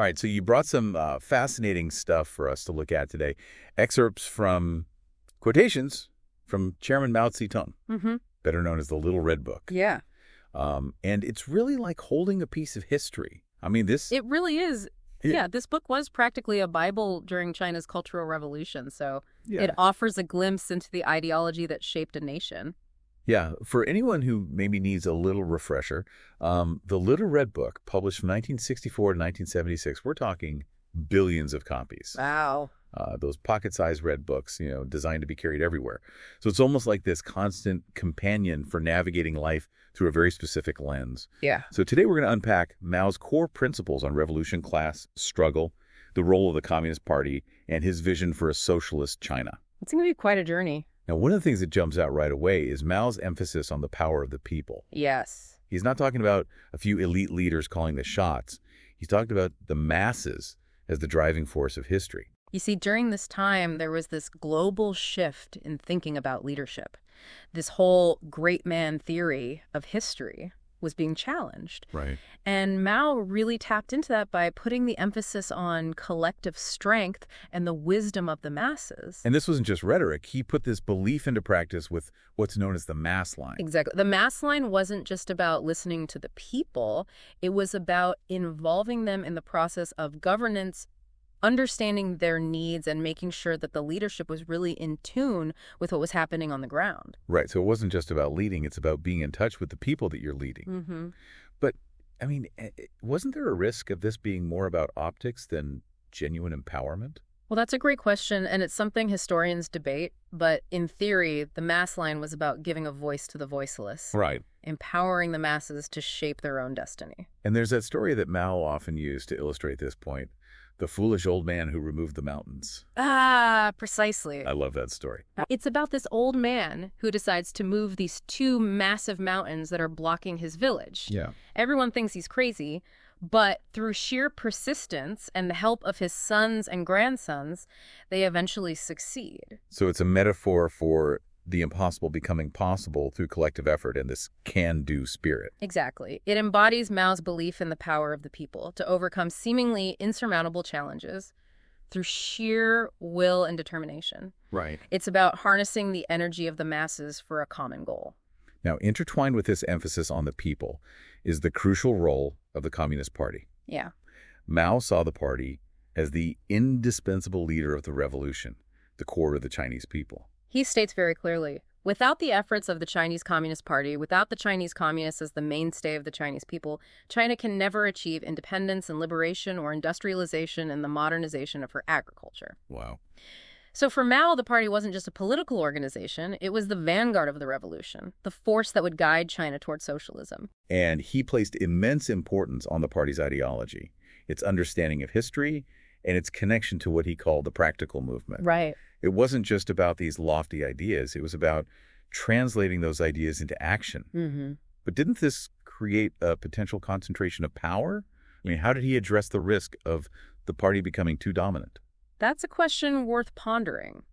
All right, so you brought some fascinating stuff for us to look at today. Excerpts from Quotations from Chairman Mao Zedong, better known as the Little Red Book. Yeah. And it's really like holding a piece of history. I mean, this... It really is. Yeah, this book was practically a Bible during China's Cultural Revolution, so it offers a glimpse into the ideology that shaped a nation. Yeah, for anyone who maybe needs a little refresher, the Little Red Book, published from 1964 to 1976, we're talking billions of copies. Wow. Those pocket-sized red books, designed to be carried everywhere. So it's almost like this constant companion for navigating life through a very specific lens. Yeah. So today we're going to unpack Mao's core principles on revolution, class, struggle, the role of the Communist Party, and his vision for a socialist China. It's going to be quite a journey. Now, one of the things that jumps out right away is Mao's emphasis on the power of the people. Yes. He's not talking about a few elite leaders calling the shots. He's talking about the masses as the driving force of history. You see, during this time, there was this global shift in thinking about leadership. This whole great man theory of history was being challenged. Right. And Mao really tapped into that by putting the emphasis on collective strength and the wisdom of the masses. And this wasn't just rhetoric. He put this belief into practice with what's known as the mass line. Exactly. The mass line wasn't just about listening to the people. It was about involving them in the process of governance, understanding their needs, and making sure that the leadership was really in tune with what was happening on the ground. Right. So it wasn't just about leading. It's about being in touch with the people that you're leading. But, I mean, wasn't there a risk of this being more about optics than genuine empowerment? Well, that's a great question, and it's something historians debate. But in theory, the mass line was about giving a voice to the voiceless. Right. Empowering the masses to shape their own destiny. And there's that story that Mao often used to illustrate this point. The foolish old man who removed the mountains. Ah, precisely. I love that story. It's about this old man who decides to move these two massive mountains that are blocking his village. Yeah. Everyone thinks he's crazy, but through sheer persistence and the help of his sons and grandsons, they eventually succeed. So it's a metaphor for the impossible becoming possible through collective effort and this can-do spirit. Exactly. It embodies Mao's belief in the power of the people to overcome seemingly insurmountable challenges through sheer will and determination. Right. It's about harnessing the energy of the masses for a common goal. Now, intertwined with this emphasis on the people is the crucial role of the Communist Party. Yeah. Mao saw the party as the indispensable leader of the revolution, the core of the Chinese people. He states very clearly, without the efforts of the Chinese Communist Party, without the Chinese communists as the mainstay of the Chinese people, China can never achieve independence and liberation or industrialization and the modernization of her agriculture. Wow. So for Mao, the party wasn't just a political organization. It was the vanguard of the revolution, the force that would guide China toward socialism. And he placed immense importance on the party's ideology, its understanding of history, and its connection to what he called the practical movement. Right. It wasn't just about these lofty ideas. It was about translating those ideas into action. But didn't this create a potential concentration of power? I mean, how did he address the risk of the party becoming too dominant? That's a question worth pondering.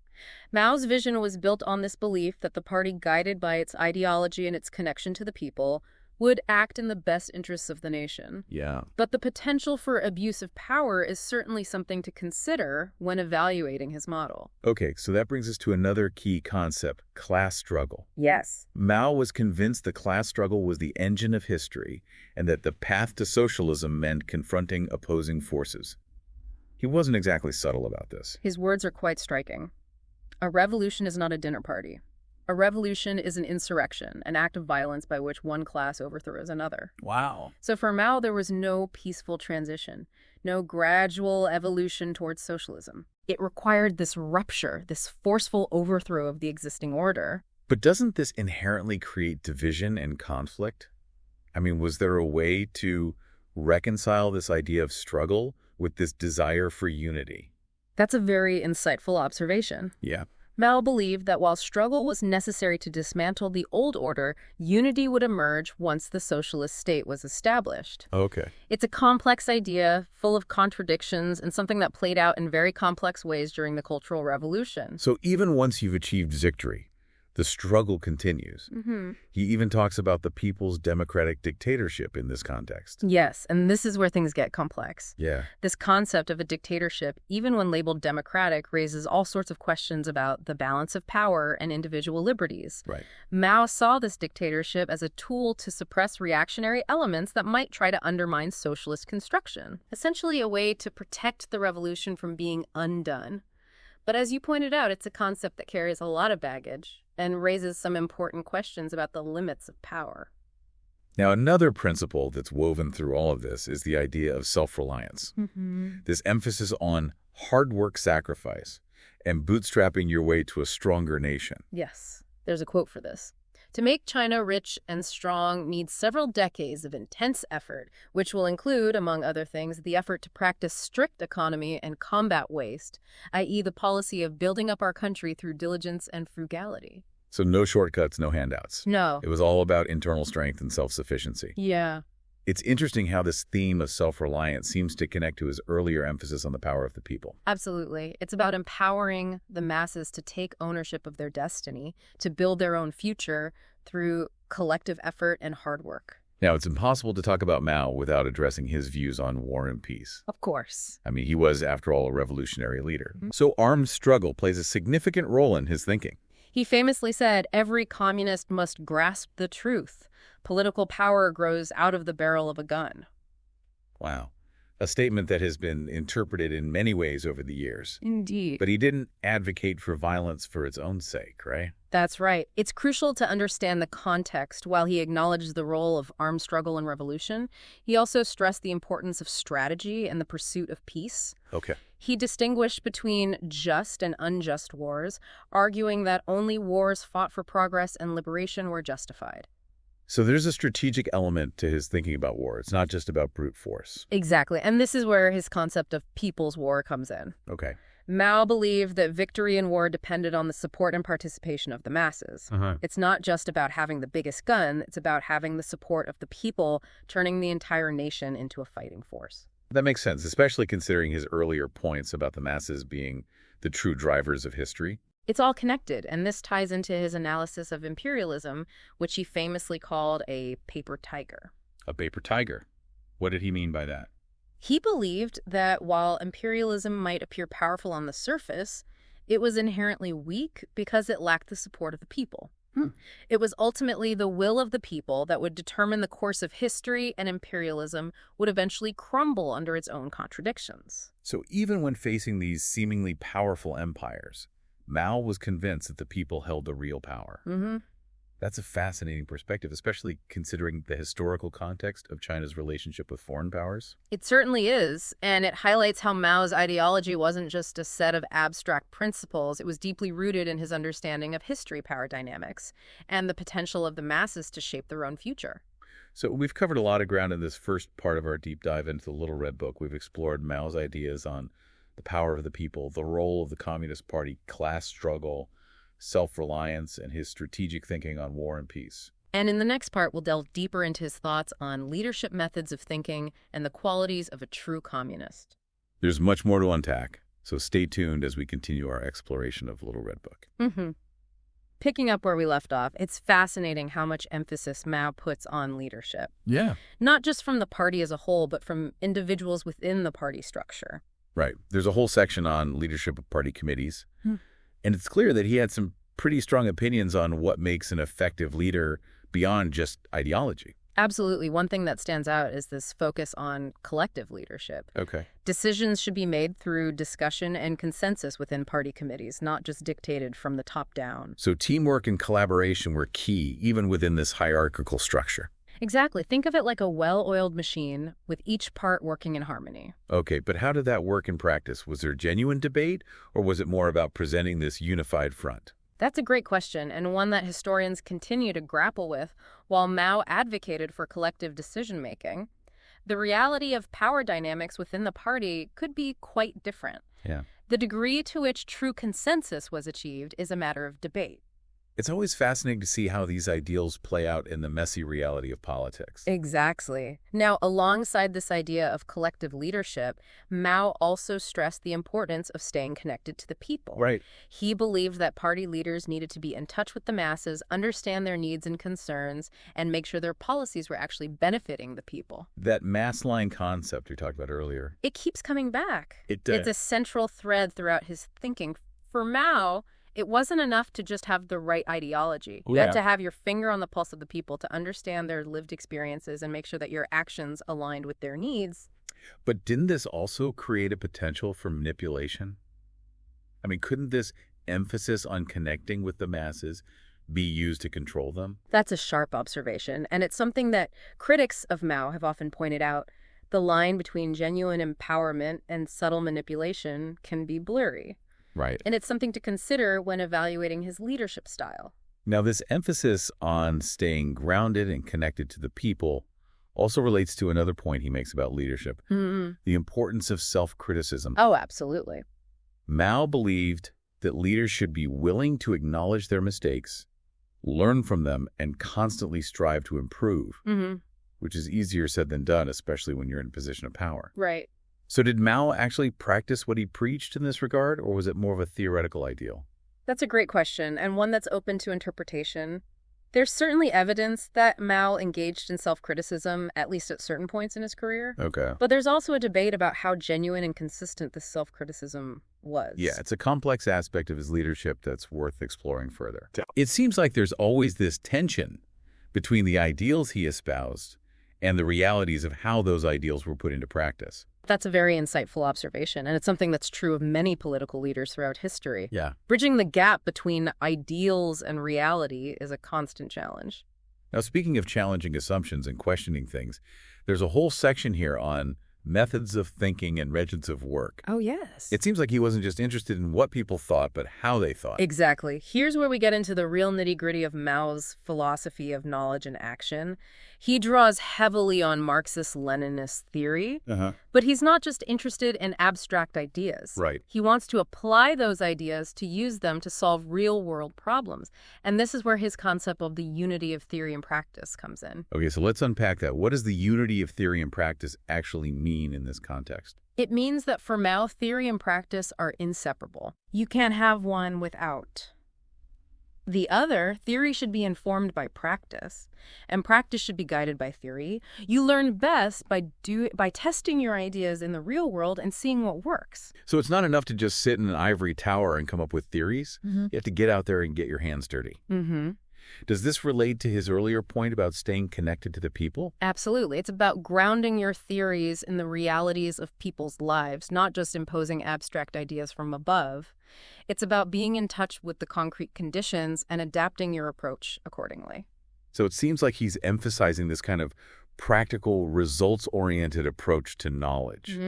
Mao's vision was built on this belief that the party, guided by its ideology and its connection to the people, would act in the best interests of the nation. Yeah. But the potential for abuse of power is certainly something to consider when evaluating his model. Okay, so that brings us to another key concept, class struggle. Yes. Mao was convinced the class struggle was the engine of history and that the path to socialism meant confronting opposing forces. He wasn't exactly subtle about this. His words are quite striking. A revolution is not a dinner party. A revolution is an insurrection, an act of violence by which one class overthrows another. Wow. So for Mao, there was no peaceful transition, no gradual evolution towards socialism. It required this rupture, this forceful overthrow of the existing order. But doesn't this inherently create division and conflict? I mean, was there a way to reconcile this idea of struggle with this desire for unity? That's a very insightful observation. Yeah. Mao believed that while struggle was necessary to dismantle the old order, unity would emerge once the socialist state was established. Okay. It's a complex idea, full of contradictions, and something that played out in very complex ways during the Cultural Revolution. So even once you've achieved victory, The struggle continues. He even talks about the people's democratic dictatorship in this context. Yes, and this is where things get complex. Yeah. This concept of a dictatorship, even when labeled democratic, raises all sorts of questions about the balance of power and individual liberties. Right. Mao saw this dictatorship as a tool to suppress reactionary elements that might try to undermine socialist construction, essentially a way to protect the revolution from being undone. But as you pointed out, it's a concept that carries a lot of baggage and raises some important questions about the limits of power. Now, another principle that's woven through all of this is the idea of self-reliance. This emphasis on hard work sacrifice and bootstrapping your way to a stronger nation. Yes, there's a quote for this. To make China rich and strong needs several decades of intense effort, which will include, among other things, the effort to practice strict economy and combat waste, i.e. the policy of building up our country through diligence and frugality. So no shortcuts, no handouts. No. It was all about internal strength and self-sufficiency. Yeah. It's interesting how this theme of self-reliance seems to connect to his earlier emphasis on the power of the people. Absolutely. It's about empowering the masses to take ownership of their destiny, to build their own future through collective effort and hard work. Now, it's impossible to talk about Mao without addressing his views on war and peace. Of course. I mean, he was, after all, a revolutionary leader. So armed struggle plays a significant role in his thinking. He famously said, "Every communist must grasp the truth. Political power grows out of the barrel of a gun." Wow. A statement that has been interpreted in many ways over the years. Indeed. But he didn't advocate for violence for its own sake, right? That's right. It's crucial to understand the context. While he acknowledged the role of armed struggle and revolution, he also stressed the importance of strategy and the pursuit of peace. Okay. He distinguished between just and unjust wars, arguing that only wars fought for progress and liberation were justified. So there's a strategic element to his thinking about war. It's not just about brute force. Exactly. And this is where his concept of people's war comes in. Okay. Mao believed that victory in war depended on the support and participation of the masses. It's not just about having the biggest gun, it's about having the support of the people, turning the entire nation into a fighting force. That makes sense, especially considering his earlier points about the masses being the true drivers of history. It's all connected, and this ties into his analysis of imperialism, which he famously called a paper tiger. A paper tiger. What did he mean by that? He believed that while imperialism might appear powerful on the surface, it was inherently weak because it lacked the support of the people. It was ultimately the will of the people that would determine the course of history, and imperialism would eventually crumble under its own contradictions. So even when facing these seemingly powerful empires, Mao was convinced that the people held the real power. That's a fascinating perspective, especially considering the historical context of China's relationship with foreign powers. It certainly is, and it highlights how Mao's ideology wasn't just a set of abstract principles. It was deeply rooted in his understanding of history power dynamics and the potential of the masses to shape their own future. So we've covered a lot of ground in this first part of our deep dive into the Little Red Book. We've explored Mao's ideas on the power of the people, the role of the Communist Party, class struggle, self-reliance, and his strategic thinking on war and peace. And in the next part, we'll delve deeper into his thoughts on leadership methods of thinking and the qualities of a true communist. There's much more to unpack, so stay tuned as we continue our exploration of Little Red Book. Picking up where we left off, it's fascinating how much emphasis Mao puts on leadership. Yeah. Not just from the party as a whole, but from individuals within the party structure. Right. There's a whole section on leadership of party committees. And it's clear that he had some pretty strong opinions on what makes an effective leader beyond just ideology. Absolutely. One thing that stands out is this focus on collective leadership. Okay. Decisions should be made through discussion and consensus within party committees, not just dictated from the top down. So teamwork and collaboration were key, even within this hierarchical structure. Exactly. Think of it like a well-oiled machine with each part working in harmony. Okay, but how did that work in practice? Was there genuine debate, or was it more about presenting this unified front? That's a great question, and one that historians continue to grapple with. While Mao advocated for collective decision-making, the reality of power dynamics within the party could be quite different. Yeah. The degree to which true consensus was achieved is a matter of debate. It's always fascinating to see how these ideals play out in the messy reality of politics. Exactly. Now, alongside this idea of collective leadership, Mao also stressed the importance of staying connected to the people. Right. He believed that party leaders needed to be in touch with the masses, understand their needs and concerns, and make sure their policies were actually benefiting the people. That mass line concept we talked about earlier. It keeps coming back. It does. It's a central thread throughout his thinking. For Mao, it wasn't enough to just have the right ideology. You had to have your finger on the pulse of the people to understand their lived experiences and make sure that your actions aligned with their needs. But didn't this also create a potential for manipulation? I mean, couldn't this emphasis on connecting with the masses be used to control them? That's a sharp observation, and it's something that critics of Mao have often pointed out. The line between genuine empowerment and subtle manipulation can be blurry. Right. And it's something to consider when evaluating his leadership style. Now, this emphasis on staying grounded and connected to the people also relates to another point he makes about leadership, the importance of self-criticism. Oh, absolutely. Mao believed that leaders should be willing to acknowledge their mistakes, learn from them, and constantly strive to improve, which is easier said than done, especially when you're in a position of power. Right. So did Mao actually practice what he preached in this regard, or was it more of a theoretical ideal? That's a great question, and one that's open to interpretation. There's certainly evidence that Mao engaged in self-criticism, at least at certain points in his career. Okay. But there's also a debate about how genuine and consistent this self-criticism was. Yeah, it's a complex aspect of his leadership that's worth exploring further. It seems like there's always this tension between the ideals he espoused and the realities of how those ideals were put into practice. That's a very insightful observation, and it's something that's true of many political leaders throughout history. Yeah. Bridging the gap between ideals and reality is a constant challenge. Now, speaking of challenging assumptions and questioning things, there's a whole section here on methods of thinking and methods of work. Oh, yes. It seems like he wasn't just interested in what people thought, but how they thought. Exactly. Here's where we get into the real nitty-gritty of Mao's philosophy of knowledge and action. He draws heavily on Marxist-Leninist theory, but he's not just interested in abstract ideas. Right. He wants to apply those ideas to use them to solve real-world problems. And this is where his concept of the unity of theory and practice comes in. Okay, so let's unpack that. What does the unity of theory and practice actually mean in this context? It means that for Mao, theory and practice are inseparable. You can't have one without the other. Theory should be informed by practice, and practice should be guided by theory. You learn best by testing your ideas in the real world and seeing what works. So it's not enough to just sit in an ivory tower and come up with theories. You have to get out there and get your hands dirty. Does this relate to his earlier point about staying connected to the people? Absolutely. It's about grounding your theories in the realities of people's lives, not just imposing abstract ideas from above. It's about being in touch with the concrete conditions and adapting your approach accordingly. So it seems like he's emphasizing this kind of practical, results-oriented approach to knowledge.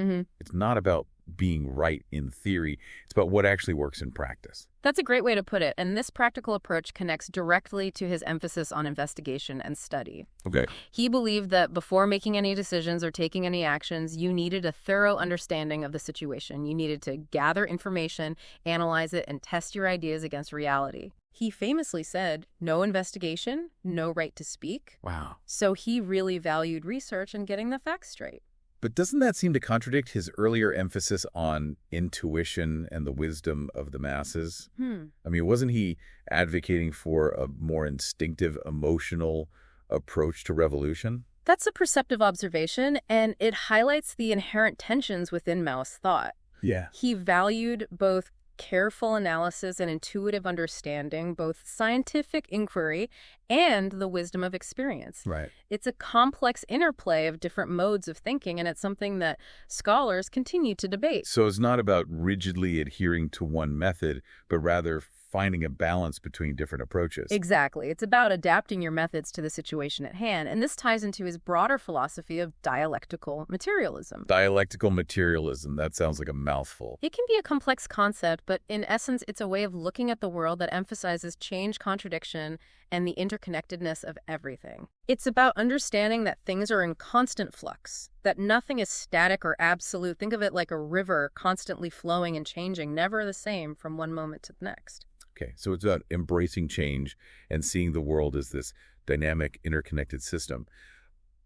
It's not about being right in theory. It's about what actually works in practice. That's a great way to put it, and this practical approach connects directly to his emphasis on investigation and study. Okay. He believed that before making any decisions or taking any actions, you needed a thorough understanding of the situation. You needed to gather information, analyze it, and test your ideas against reality. He famously said, "No investigation, no right to speak." Wow. So he really valued research and getting the facts straight. But doesn't that seem to contradict his earlier emphasis on intuition and the wisdom of the masses? I mean, wasn't he advocating for a more instinctive, emotional approach to revolution? That's a perceptive observation, and it highlights the inherent tensions within Mao's thought. Yeah. He valued both careful analysis and intuitive understanding, both scientific inquiry and the wisdom of experience. Right. It's a complex interplay of different modes of thinking, and it's something that scholars continue to debate. So it's not about rigidly adhering to one method, but rather finding a balance between different approaches. Exactly. It's about adapting your methods to the situation at hand, and this ties into his broader philosophy of dialectical materialism. Dialectical materialism, that sounds like a mouthful. It can be a complex concept, but in essence, it's a way of looking at the world that emphasizes change, contradiction, and the interconnectedness of everything. It's about understanding that things are in constant flux, that nothing is static or absolute. Think of it like a river constantly flowing and changing, never the same from one moment to the next. Okay, so it's about embracing change and seeing the world as this dynamic, interconnected system.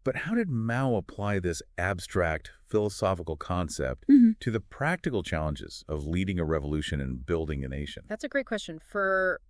But how did Mao apply this abstract philosophical concept to the practical challenges of leading a revolution and building a nation? That's a great question. For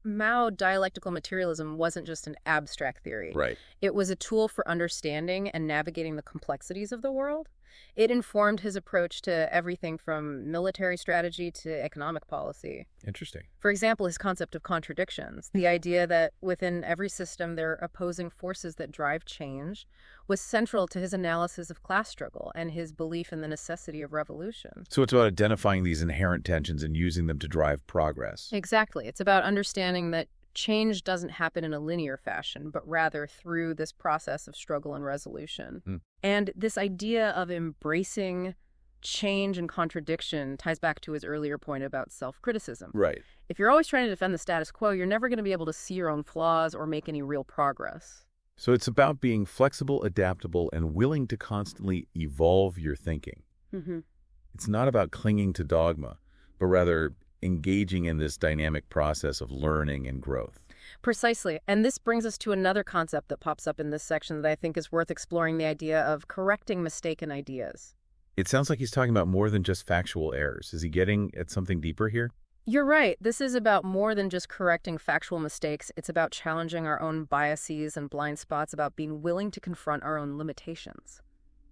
Mao, dialectical materialism wasn't just an abstract theory. Right. It was a tool for understanding and navigating the complexities of the world. It informed his approach to everything from military strategy to economic policy. Interesting. For example, his concept of contradictions, the idea that within every system there are opposing forces that drive change, was central to his analysis of class struggle and his belief in the necessity of revolution. So it's about identifying these inherent tensions and using them to drive progress. Exactly. It's about understanding that change doesn't happen in a linear fashion, but rather through this process of struggle and resolution. And this idea of embracing change and contradiction ties back to his earlier point about self-criticism. Right. If you're always trying to defend the status quo, you're never going to be able to see your own flaws or make any real progress. So it's about being flexible, adaptable, and willing to constantly evolve your thinking. It's not about clinging to dogma, but rather engaging in this dynamic process of learning and growth. Precisely. And this brings us to another concept that pops up in this section that I think is worth exploring, the idea of correcting mistaken ideas. It sounds like he's talking about more than just factual errors. Is he getting at something deeper here? You're right. This is about more than just correcting factual mistakes. It's about challenging our own biases and blind spots, about being willing to confront our own limitations.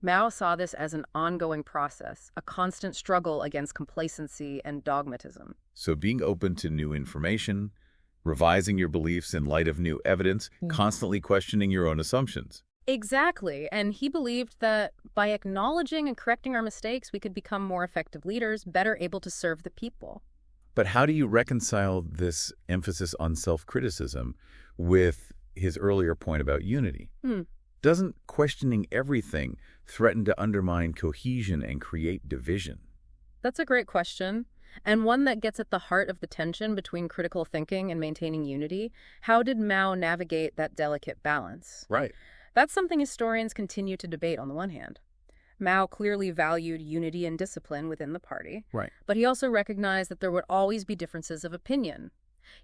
Mao saw this as an ongoing process, a constant struggle against complacency and dogmatism. So being open to new information, revising your beliefs in light of new evidence, constantly questioning your own assumptions. Exactly. And he believed that by acknowledging and correcting our mistakes, we could become more effective leaders, better able to serve the people. But how do you reconcile this emphasis on self-criticism with his earlier point about unity? Doesn't questioning everything threaten to undermine cohesion and create division? That's a great question, and one that gets at the heart of the tension between critical thinking and maintaining unity. How did Mao navigate that delicate balance? Right. That's something historians continue to debate on the one hand. Mao clearly valued unity and discipline within the party, Right. but he also recognized that there would always be differences of opinion.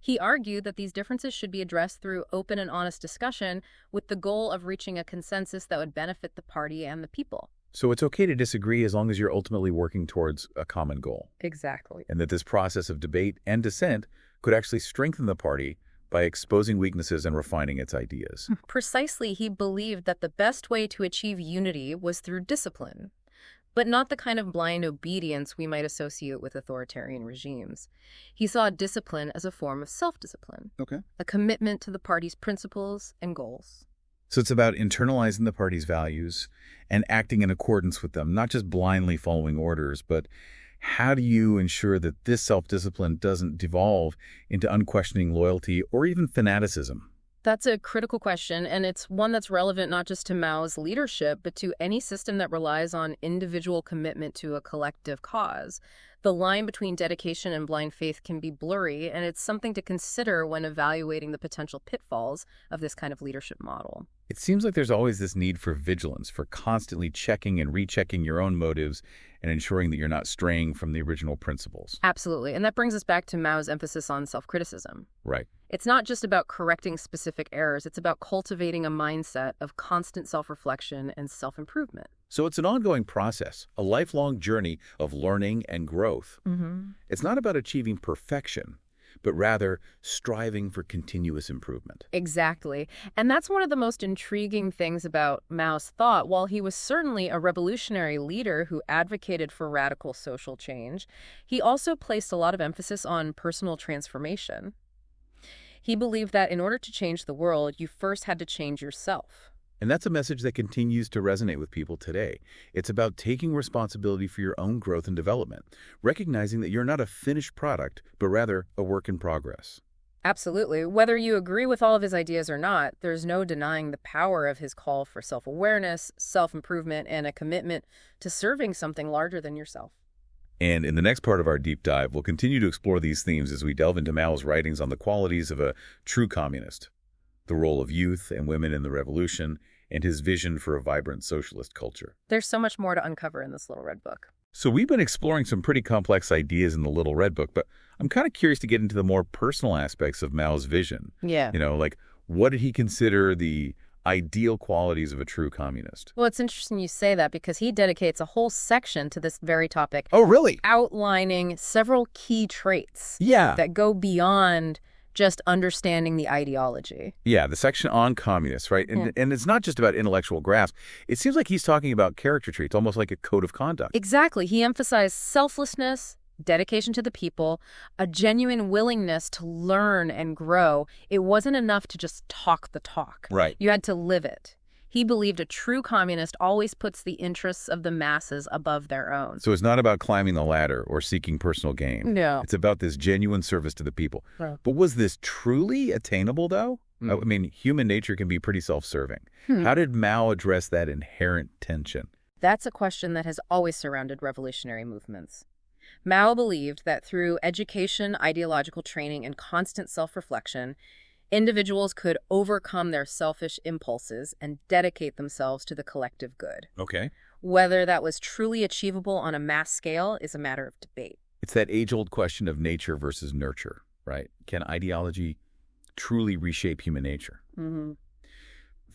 He argued that these differences should be addressed through open and honest discussion with the goal of reaching a consensus that would benefit the party and the people. So it's okay to disagree as long as you're ultimately working towards a common goal. Exactly. And that this process of debate and dissent could actually strengthen the party by exposing weaknesses and refining its ideas. Precisely, he believed that the best way to achieve unity was through discipline, but not the kind of blind obedience we might associate with authoritarian regimes. He saw discipline as a form of self-discipline, a commitment to the party's principles and goals. So it's about internalizing the party's values and acting in accordance with them, not just blindly following orders, but how do you ensure that this self-discipline doesn't devolve into unquestioning loyalty or even fanaticism? That's a critical question, and it's one that's relevant not just to Mao's leadership, but to any system that relies on individual commitment to a collective cause. The line between dedication and blind faith can be blurry, and it's something to consider when evaluating the potential pitfalls of this kind of leadership model. It seems like there's always this need for vigilance, for constantly checking and rechecking your own motives and ensuring that you're not straying from the original principles. Absolutely, and that brings us back to Mao's emphasis on self-criticism. Right. It's not just about correcting specific errors, it's about cultivating a mindset of constant self-reflection and self-improvement. So it's an ongoing process, a lifelong journey of learning and growth. It's not about achieving perfection, but rather striving for continuous improvement. Exactly. And that's one of the most intriguing things about Mao's thought. While he was certainly a revolutionary leader who advocated for radical social change, he also placed a lot of emphasis on personal transformation. He believed that in order to change the world, you first had to change yourself. And that's a message that continues to resonate with people today. It's about taking responsibility for your own growth and development, recognizing that you're not a finished product, but rather a work in progress. Absolutely. Whether you agree with all of his ideas or not, there's no denying the power of his call for self-awareness, self-improvement, and a commitment to serving something larger than yourself. And in the next part of our deep dive, we'll continue to explore these themes as we delve into Mao's writings on the qualities of a true communist, the role of youth and women in the revolution, and his vision for a vibrant socialist culture. There's so much more to uncover in this little red book. So we've been exploring some pretty complex ideas in the Little Red Book, but I'm kind of curious to get into the more personal aspects of Mao's vision. Yeah. Like what did he consider the ideal qualities of a true communist? Well, it's interesting you say that because he dedicates a whole section to this very topic. Oh, really? Outlining several key traits Yeah. that go beyond just understanding the ideology. Yeah, the section on communists, right? And it's not just about intellectual grasp. It seems like he's talking about character traits, almost like a code of conduct. Exactly. He emphasized selflessness, dedication to the people, a genuine willingness to learn and grow. It wasn't enough to just talk the talk. Right. You had to live it. He believed a true communist always puts the interests of the masses above their own. So it's not about climbing the ladder or seeking personal gain. No. It's about this genuine service to the people. Right. But was this truly attainable, though? I mean, human nature can be pretty self-serving. How did Mao address that inherent tension? That's a question that has always surrounded revolutionary movements. Mao believed that through education, ideological training, and constant self-reflection, individuals could overcome their selfish impulses and dedicate themselves to the collective good. Okay. Whether that was truly achievable on a mass scale is a matter of debate. It's that age-old question of nature versus nurture, right? Can ideology truly reshape human nature?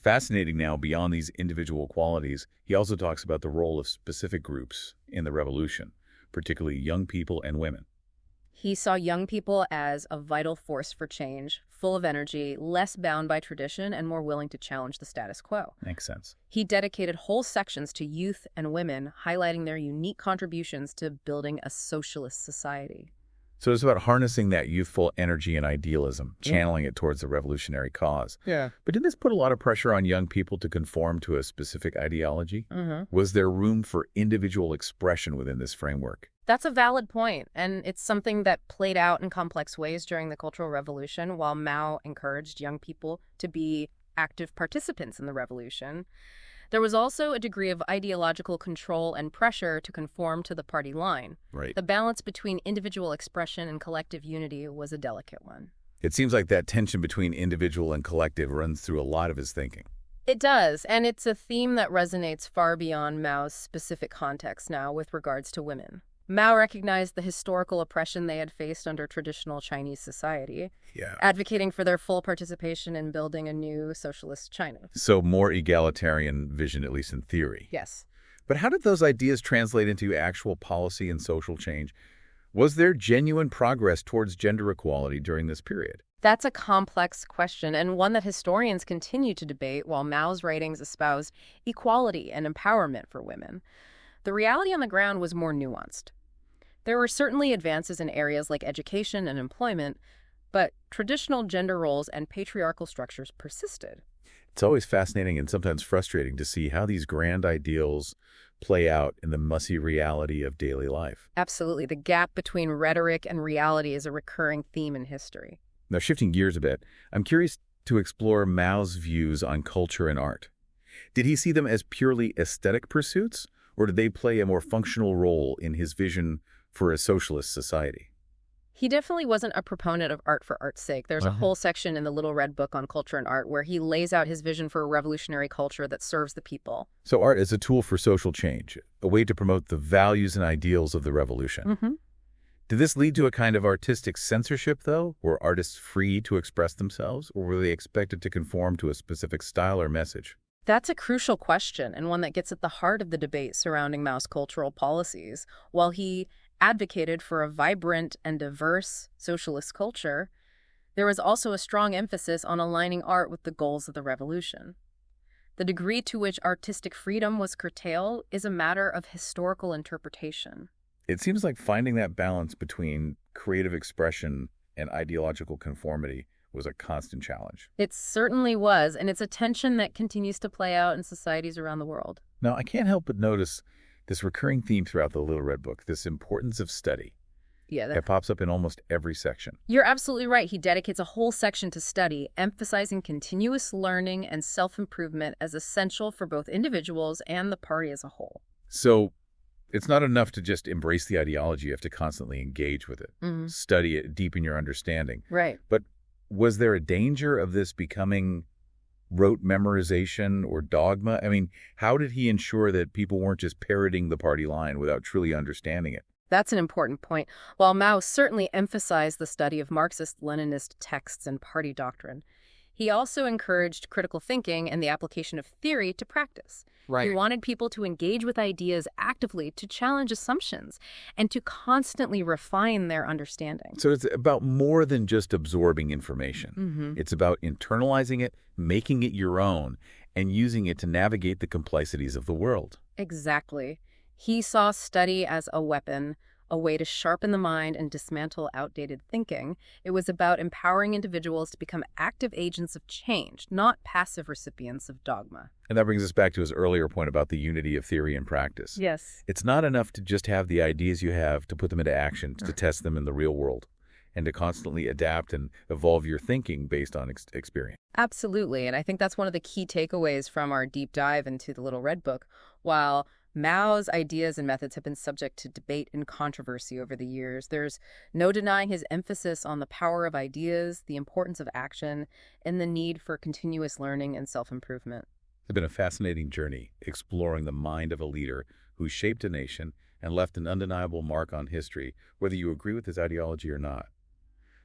Fascinating now, beyond these individual qualities, he also talks about the role of specific groups in the revolution, particularly young people and women. He saw young people as a vital force for change, full of energy, less bound by tradition, and more willing to challenge the status quo. Makes sense. He dedicated whole sections to youth and women, highlighting their unique contributions to building a socialist society. So it's about harnessing that youthful energy and idealism, channeling it towards the revolutionary cause. Yeah. But didn't this put a lot of pressure on young people to conform to a specific ideology? Was there room for individual expression within this framework? That's a valid point, and it's something that played out in complex ways during the Cultural Revolution. While Mao encouraged young people to be active participants in the revolution, there was also a degree of ideological control and pressure to conform to the party line. Right. The balance between individual expression and collective unity was a delicate one. It seems like that tension between individual and collective runs through a lot of his thinking. It does, and it's a theme that resonates far beyond Mao's specific context now with regards to women. Mao recognized the historical oppression they had faced under traditional Chinese society, advocating for their full participation in building a new socialist China. So more egalitarian vision, at least in theory. Yes. But how did those ideas translate into actual policy and social change? Was there genuine progress towards gender equality during this period? That's a complex question, and one that historians continue to debate while Mao's writings espoused equality and empowerment for women. The reality on the ground was more nuanced. There were certainly advances in areas like education and employment, but traditional gender roles and patriarchal structures persisted. It's always fascinating and sometimes frustrating to see how these grand ideals play out in the messy reality of daily life. Absolutely. The gap between rhetoric and reality is a recurring theme in history. Now, shifting gears a bit, I'm curious to explore Mao's views on culture and art. Did he see them as purely aesthetic pursuits, or did they play a more functional role in his vision for a socialist society? He definitely wasn't a proponent of art for art's sake. There's a whole section in the Little Red Book on culture and art where he lays out his vision for a revolutionary culture that serves the people. So art is a tool for social change, a way to promote the values and ideals of the revolution. Did this lead to a kind of artistic censorship, though? Were artists free to express themselves, or were they expected to conform to a specific style or message? That's a crucial question, and one that gets at the heart of the debate surrounding Mao's cultural policies. While he advocated for a vibrant and diverse socialist culture, there was also a strong emphasis on aligning art with the goals of the revolution. The degree to which artistic freedom was curtailed is a matter of historical interpretation. It seems like finding that balance between creative expression and ideological conformity was a constant challenge. It certainly was, and it's a tension that continues to play out in societies around the world. Now, I can't help but notice this recurring theme throughout the Little Red Book, this importance of study. Yeah, It pops up in almost every section. You're absolutely right. He dedicates a whole section to study, emphasizing continuous learning and self-improvement as essential for both individuals and the party as a whole. So it's not enough to just embrace the ideology. You have to constantly engage with it, study it, deepen your understanding. Right. But was there a danger of this becoming rote memorization or dogma? I mean, how did he ensure that people weren't just parroting the party line without truly understanding it? That's an important point. While Mao certainly emphasized the study of Marxist-Leninist texts and party doctrine, he also encouraged critical thinking and the application of theory to practice. Right. He wanted people to engage with ideas actively, to challenge assumptions, and to constantly refine their understanding. So it's about more than just absorbing information. It's about internalizing it, making it your own, and using it to navigate the complexities of the world. Exactly. He saw study as a weapon, a way to sharpen the mind and dismantle outdated thinking. It was about empowering individuals to become active agents of change, not passive recipients of dogma. And that brings us back to his earlier point about the unity of theory and practice. Yes. It's not enough to just have the ideas you have, to put them into action, to test them in the real world, and to constantly adapt and evolve your thinking based on experience. Absolutely. And I think that's one of the key takeaways from our deep dive into the Little Red Book. While Mao's ideas and methods have been subject to debate and controversy over the years, there's no denying his emphasis on the power of ideas, the importance of action, and the need for continuous learning and self-improvement. It's been a fascinating journey exploring the mind of a leader who shaped a nation and left an undeniable mark on history, whether you agree with his ideology or not.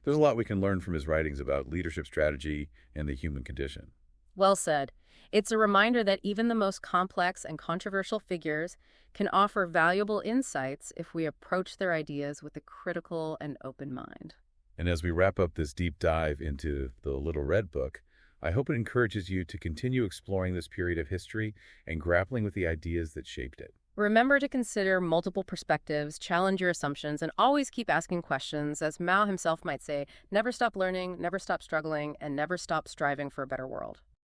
There's a lot we can learn from his writings about leadership strategy and the human condition. Well said. It's a reminder that even the most complex and controversial figures can offer valuable insights if we approach their ideas with a critical and open mind. And as we wrap up this deep dive into the Little Red Book, I hope it encourages you to continue exploring this period of history and grappling with the ideas that shaped it. Remember to consider multiple perspectives, challenge your assumptions, and always keep asking questions. As Mao himself might say, never stop learning, never stop struggling, and never stop striving for a better world.